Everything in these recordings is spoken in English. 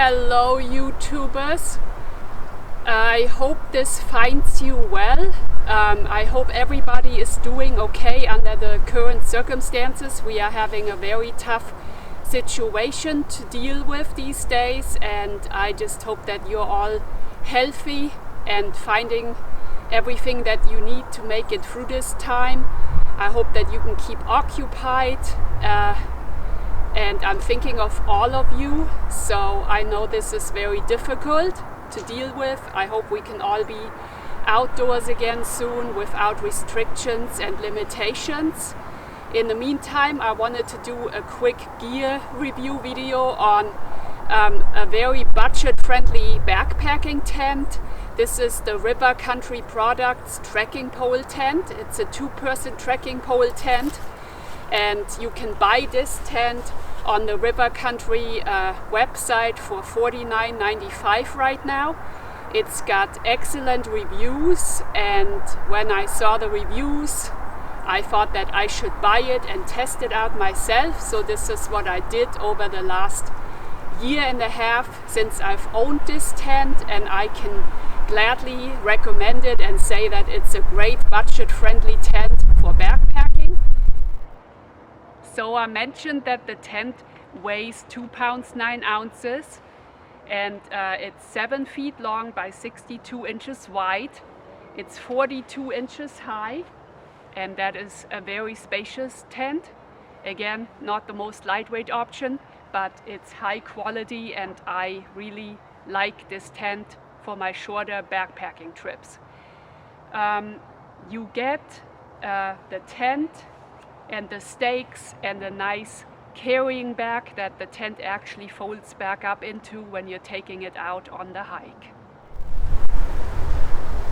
Hello YouTubers, I hope this finds you well. I hope everybody is doing okay under the current circumstances. We are having a very tough situation to deal with these days, and I just hope that you're all healthy and finding everything that you need to make it through this time. I hope that you can keep occupied, and I'm thinking of all of you, so I know this is very difficult to deal with. I hope we can all be outdoors again soon without restrictions and limitations. In the meantime, I wanted to do a quick gear review video on a very budget-friendly backpacking tent. This is the River Country Products trekking pole tent. It's a 2-person trekking pole tent, and you can buy this tent on the River Country website for $49.95 right now. It's got excellent reviews, and when I saw the reviews, I thought that I should buy it and test it out myself. So this is what I did over the last year and a half since I've owned this tent, and I can gladly recommend it and say that it's a great budget-friendly tent for backpacking. So I mentioned that the tent weighs 2 pounds 9 ounces, and it's 7 feet long by 62 inches wide. It's 42 inches high, and that is a very spacious tent. Again, not the most lightweight option, but it's high quality, and I really like this tent for my shorter backpacking trips. You get the tent and the stakes and a nice carrying bag that the tent actually folds back up into when you're taking it out on the hike.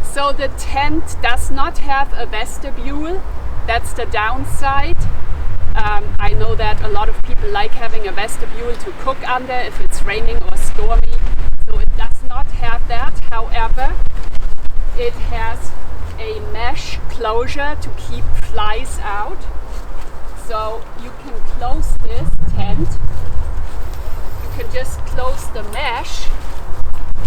So the tent does not have a vestibule. That's the downside. I know that a lot of people like having a vestibule to cook under if it's raining or stormy. So it does not have that. However, it has a mesh closure to keep flies out. So you can close this tent. You can just close the mesh,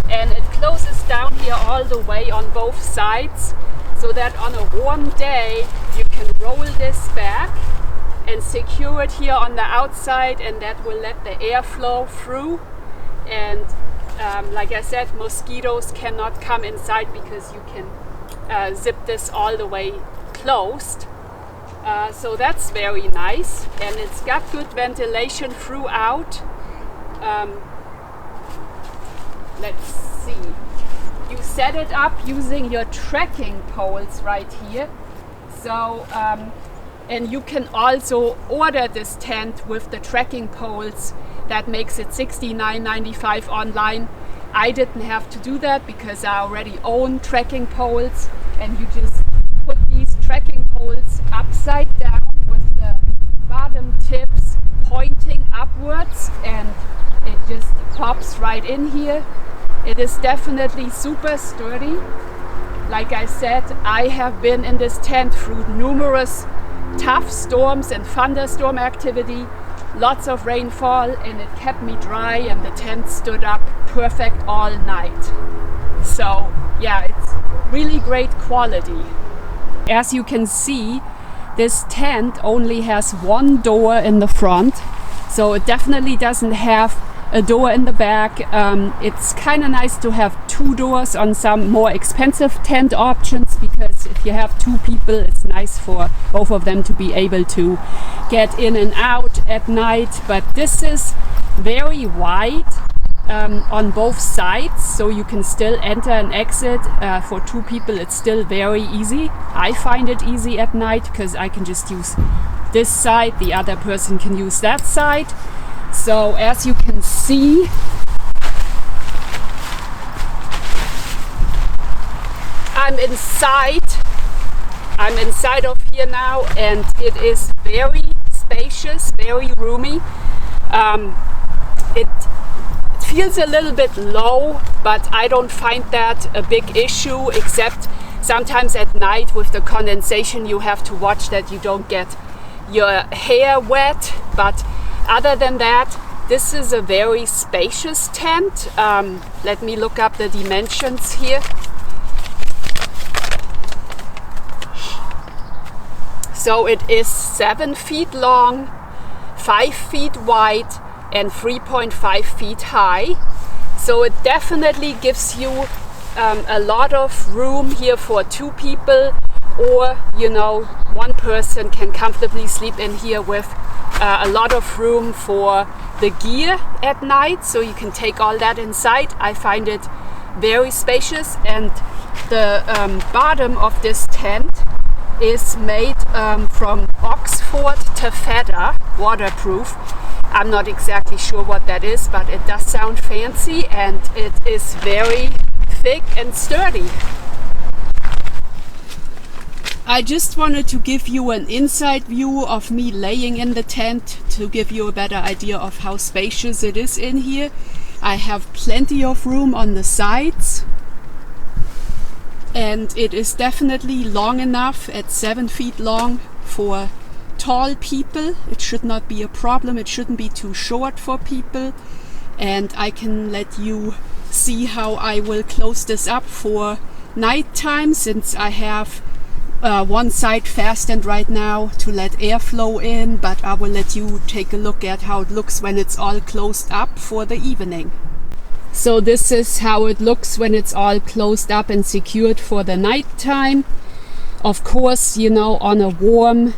and it closes down here all the way on both sides, so that on a warm day you can roll this back and secure it here on the outside, and that will let the air flow through. And like I said, mosquitoes cannot come inside because you can zip this all the way closed. So that's very nice, and it's got good ventilation throughout. Let's see. You set it up using your trekking poles right here. So, and you can also order this tent with the trekking poles. That makes it $69.95 online. I didn't have to do that because I already own trekking poles, and you just put these trekking poles upside down with the bottom tips pointing upwards, and it just pops right in here. It is definitely super sturdy. Like I said, I have been in this tent through numerous tough storms and thunderstorm activity, lots of rainfall, and it kept me dry, and the tent stood up perfect all night. So yeah, it's really great quality. As you can see, this tent only has one door in the front, so it definitely doesn't have a door in the back. It's kind of nice to have 2 doors on some more expensive tent options, because if you have 2 people, it's nice for both of them to be able to get in and out at night. But this is very wide on both sides, so you can still enter and exit. For 2 people, it's still very easy. I find it easy at night because I can just use this side, the other person can use that side. So as you can see, I'm inside of here now, and it is very spacious, very roomy. It feels a little bit low, but I don't find that a big issue, except sometimes at night with the condensation you have to watch that you don't get your hair wet. But other than that, This is a very spacious tent. Let me look up the dimensions here. So it is 7 feet long, 5 feet wide, and 3.5 feet high. So it definitely gives you a lot of room here for 2 people, or one person can comfortably sleep in here with a lot of room for the gear at night, so you can take all that inside. I find it very spacious, and the bottom of this tent is made from Oxford taffeta, waterproof. I'm not exactly sure what that is, but it does sound fancy, and it is very thick and sturdy. I just wanted to give you an inside view of me laying in the tent to give you a better idea of how spacious it is in here. I have plenty of room on the sides, and it is definitely long enough at 7 feet long for tall people. It should not be a problem. It shouldn't be too short for people. And I can let you see how I will close this up for nighttime, since I have one side fastened right now to let airflow in, but I will let you take a look at how it looks when it's all closed up for the evening. So this is how it looks when it's all closed up and secured for the nighttime. Of course, on a warm,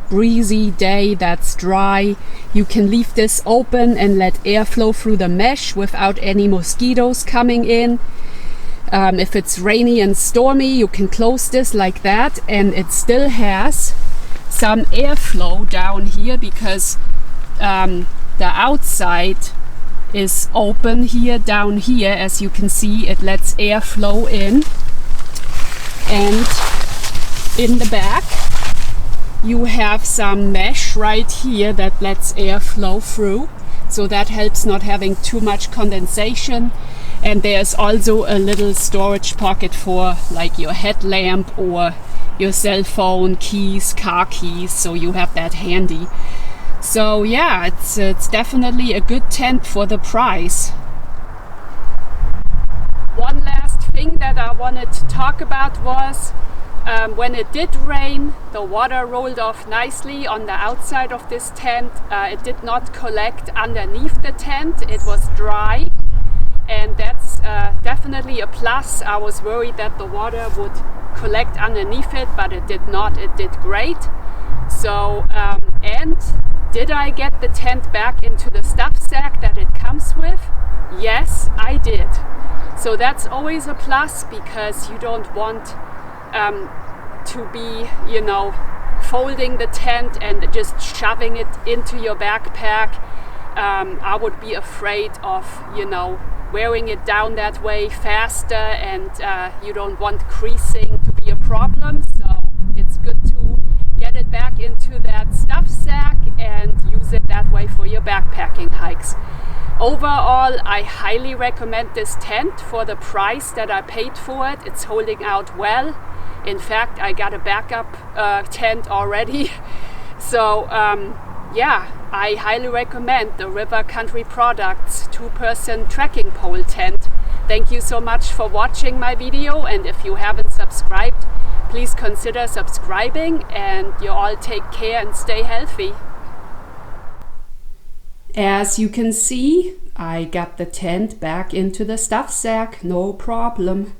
breezy day that's dry, you can leave this open and let airflow through the mesh without any mosquitoes coming in. If it's rainy and stormy, you can close this like that, and it still has some airflow down here because the outside is open here. Down here, as you can see, it lets airflow in, and in the back you have some mesh right here that lets airflow through, so that helps not having too much condensation. And there's also a little storage pocket for like your headlamp or your cell phone, keys, car keys, so you have that handy. So yeah, it's definitely a good tent for the price. One last thing that I wanted to talk about was when it did rain, the water rolled off nicely on the outside of this tent. It did not collect underneath the tent. It was dry. And that's definitely a plus. I was worried that the water would collect underneath it, but it did not. It did great. So, and did I get the tent back into the stuff sack that it comes with? Yes, I did. So that's always a plus, because you don't want to be, folding the tent and just shoving it into your backpack. I would be afraid of, wearing it down that way faster, and you don't want creasing to be a problem. So it's good to get it back into that stuff sack and use it that way for your backpacking hikes. Overall, I highly recommend this tent for the price that I paid for it. It's holding out well. In fact, I got a backup tent already. So yeah, I highly recommend the River Country Products 2-person trekking pole tent. Thank you so much for watching my video, and if you haven't subscribed, please consider subscribing, and you all take care and stay healthy. As you can see, I got the tent back into the stuff sack, no problem.